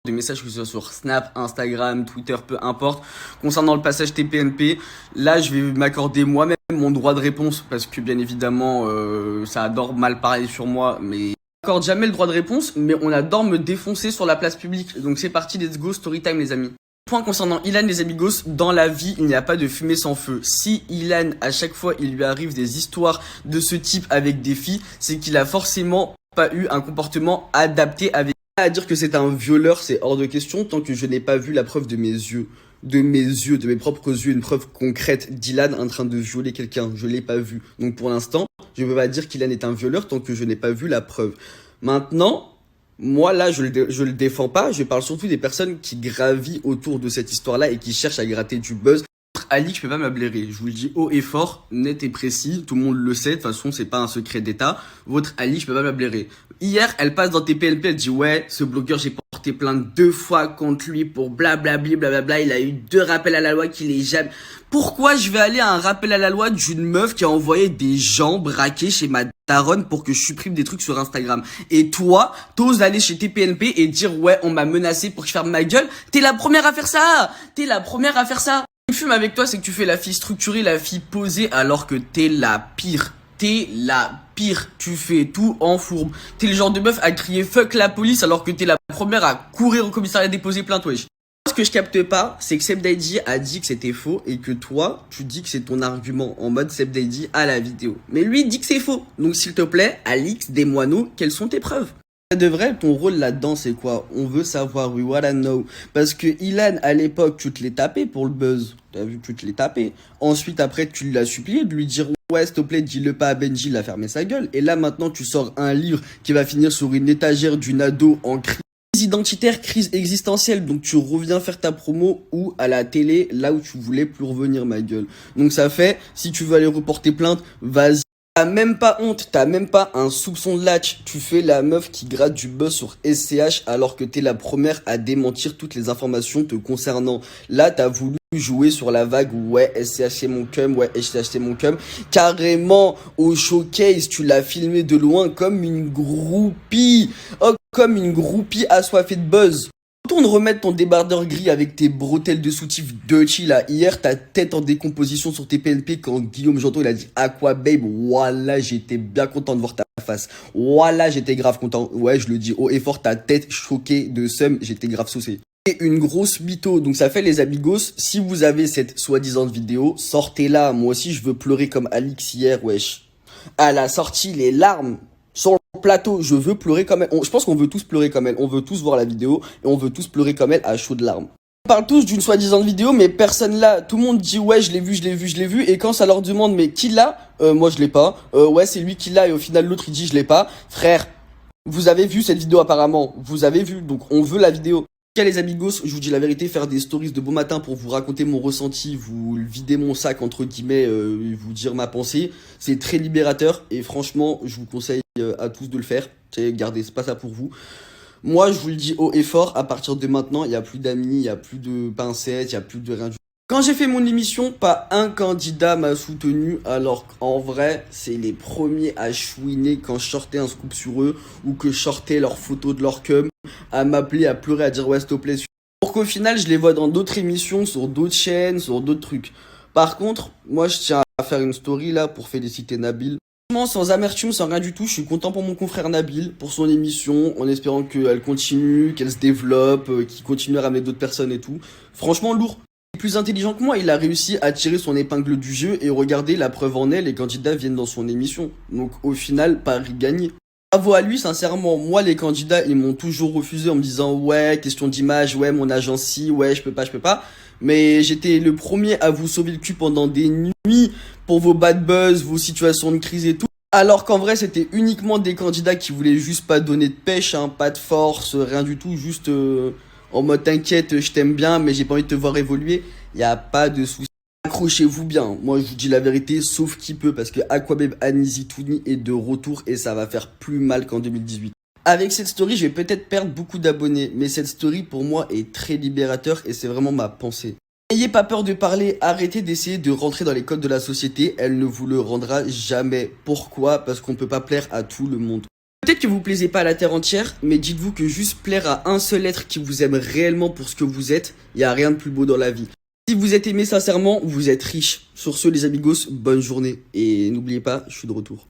des messages, que ce soit sur Snap, Instagram, Twitter, peu importe. Concernant le passage TPNP, là, je vais m'accorder moi-même mon droit de réponse parce que bien évidemment, ça adore mal parler sur moi, mais on n'accorde jamais le droit de réponse, mais on adore me défoncer sur la place publique. Donc c'est parti, let's go, story time les amis. Point concernant Ilan les amigos, dans la vie il n'y a pas de fumée sans feu. Si Ilan à chaque fois il lui arrive des histoires de ce type avec des filles, c'est qu'il a forcément pas eu un comportement adapté avec. À dire que c'est un violeur, c'est hors de question tant que je n'ai pas vu la preuve de mes yeux. De mes propres yeux, une preuve concrète d'Ilan en train de violer quelqu'un. Je l'ai pas vu. Donc pour l'instant, je ne peux pas dire qu'Ilan est un violeur tant que je n'ai pas vu la preuve. Maintenant, moi là, je le défends pas. Je parle surtout des personnes qui gravissent autour de cette histoire-là et qui cherchent à gratter du buzz. Ali, je peux pas m'ablairer. Je vous le dis haut et fort, net et précis. Tout le monde le sait. De toute façon, c'est pas un secret d'État. Votre Ali, je peux pas m'ablairer. Hier, elle passe dans TPNP, elle dit ouais, ce blogueur, j'ai porté plainte 2 fois contre lui pour blablabli, blablabla. Il a eu 2 rappels à la loi qu'il est jamais. Pourquoi je vais aller à un rappel à la loi d'une meuf qui a envoyé des gens braquer chez ma daronne pour que je supprime des trucs sur Instagram? Et toi, t'oses aller chez TPNP et dire ouais, on m'a menacé pour que je ferme ma gueule? T'es la première à faire ça! T'es la première à faire ça! Ce qui me fume avec toi, c'est que tu fais la fille structurée, la fille posée, alors que t'es la pire. T'es la pire. Tu fais tout en fourbe. T'es le genre de meuf à crier fuck la police alors que t'es la première à courir au commissariat déposer plainte, wesh. Ce que je capte pas, c'est que Seb Daddy a dit que c'était faux et que toi, tu dis que c'est ton argument en mode Seb Daddy à la vidéo. Mais lui, il dit que c'est faux. Donc s'il te plaît, Alix, dis-moi-nous, quelles sont tes preuves? De vrai, ton rôle là-dedans, c'est quoi? On veut savoir, we wanna know. Parce que Ilan, à l'époque, tu te l'es tapé pour le buzz. T'as vu que tu te l'es tapé. Ensuite, après, tu l'as supplié de lui dire, ouais, s'il te plaît, dis-le pas à Benji, il a fermé sa gueule. Et là, maintenant, tu sors un livre qui va finir sur une étagère d'une ado en crise identitaire, crise existentielle. Donc, tu reviens faire ta promo ou à la télé, là où tu voulais plus revenir, ma gueule. Donc, ça fait, si tu veux aller reporter plainte, vas-y. T'as même pas honte, t'as même pas un soupçon de latch. Tu fais la meuf qui gratte du buzz sur SCH alors que t'es la première à démentir toutes les informations te concernant. Là, t'as voulu jouer sur la vague, ouais, SCH c'est mon cum, ouais, SCH c'est mon cum. Carrément, au showcase, tu l'as filmé de loin comme une groupie. Oh, comme une groupie assoiffée de buzz. Retourne remettre ton débardeur gris avec tes bretelles de soutif dirty là. Hier, ta tête en décomposition sur tes PNP quand Guillaume Janton il a dit Aqua Babe. Voilà, j'étais bien content de voir ta face. Voilà, j'étais grave content. Ouais, je le dis haut et fort, ta tête choquée de seum, j'étais grave saucé. Et une grosse mytho. Donc ça fait les amigos, si vous avez cette soi-disant vidéo, sortez-la. Moi aussi, je veux pleurer comme Alix hier, wesh. Elle a sorti les larmes sur le plateau, je veux pleurer comme elle. Je pense qu'on veut tous pleurer comme elle. On veut tous voir la vidéo et on veut tous pleurer comme elle à chaudes larmes. On parle tous d'une soi-disant vidéo, mais personne là. Tout le monde dit ouais, je l'ai vu, je l'ai vu, je l'ai vu. Et quand ça leur demande mais qui l'a? Moi je l'ai pas. Ouais, c'est lui qui l'a. Et au final l'autre il dit je l'ai pas. Frère, vous avez vu cette vidéo apparemment. Vous avez vu, donc on veut la vidéo. Les amigos, je vous dis la vérité, faire des stories de beau matin pour vous raconter mon ressenti, vous vider mon sac entre guillemets, vous dire ma pensée, c'est très libérateur et franchement, je vous conseille à tous de le faire. Gardez, c'est pas ça pour vous. Moi, je vous le dis haut et fort, à partir de maintenant, il n'y a plus d'amis, il n'y a plus de pincettes, il n'y a plus de rien du tout. Quand j'ai fait mon émission, pas un candidat m'a soutenu, alors qu'en vrai, c'est les premiers à chouiner quand je sortais un scoop sur eux ou que je sortais leurs photos de leur cum, à m'appeler, à pleurer, à dire ouais, s'il te plaît. Pour qu'au final, je les vois dans d'autres émissions, sur d'autres chaînes, sur d'autres trucs. Par contre, moi, je tiens à faire une story là pour féliciter Nabil. Sans amertume, sans rien du tout, je suis content pour mon confrère Nabil, pour son émission, en espérant qu'elle continue, qu'elle se développe, qu'il continue à ramener d'autres personnes et tout. Franchement, lourd. Plus intelligent que moi, il a réussi à tirer son épingle du jeu et regardez, la preuve en est, les candidats viennent dans son émission. Donc au final, Paris gagné. Bravo à lui, sincèrement, moi les candidats, ils m'ont toujours refusé en me disant ouais, question d'image, ouais, mon agence si, ouais, je peux pas. Mais j'étais le premier à vous sauver le cul pendant des nuits pour vos bad buzz, vos situations de crise et tout. Alors qu'en vrai, c'était uniquement des candidats qui voulaient juste pas donner de pêche, hein, pas de force, rien du tout, juste en mode t'inquiète, je t'aime bien, mais j'ai pas envie de te voir évoluer. Y a pas de souci. Accrochez-vous bien. Moi, je vous dis la vérité, sauf qui peut, parce que Aquababe Anizi Touni est de retour et ça va faire plus mal qu'en 2018. Avec cette story, je vais peut-être perdre beaucoup d'abonnés, mais cette story pour moi est très libérateur et c'est vraiment ma pensée. N'ayez pas peur de parler, arrêtez d'essayer de rentrer dans les codes de la société, elle ne vous le rendra jamais. Pourquoi? Parce qu'on ne peut pas plaire à tout le monde. Peut-être que vous plaisez pas à la terre entière, mais dites-vous que juste plaire à un seul être qui vous aime réellement pour ce que vous êtes, y a rien de plus beau dans la vie. Si vous êtes aimé sincèrement, vous êtes riche. Sur ce les amigos, bonne journée. Et n'oubliez pas, je suis de retour.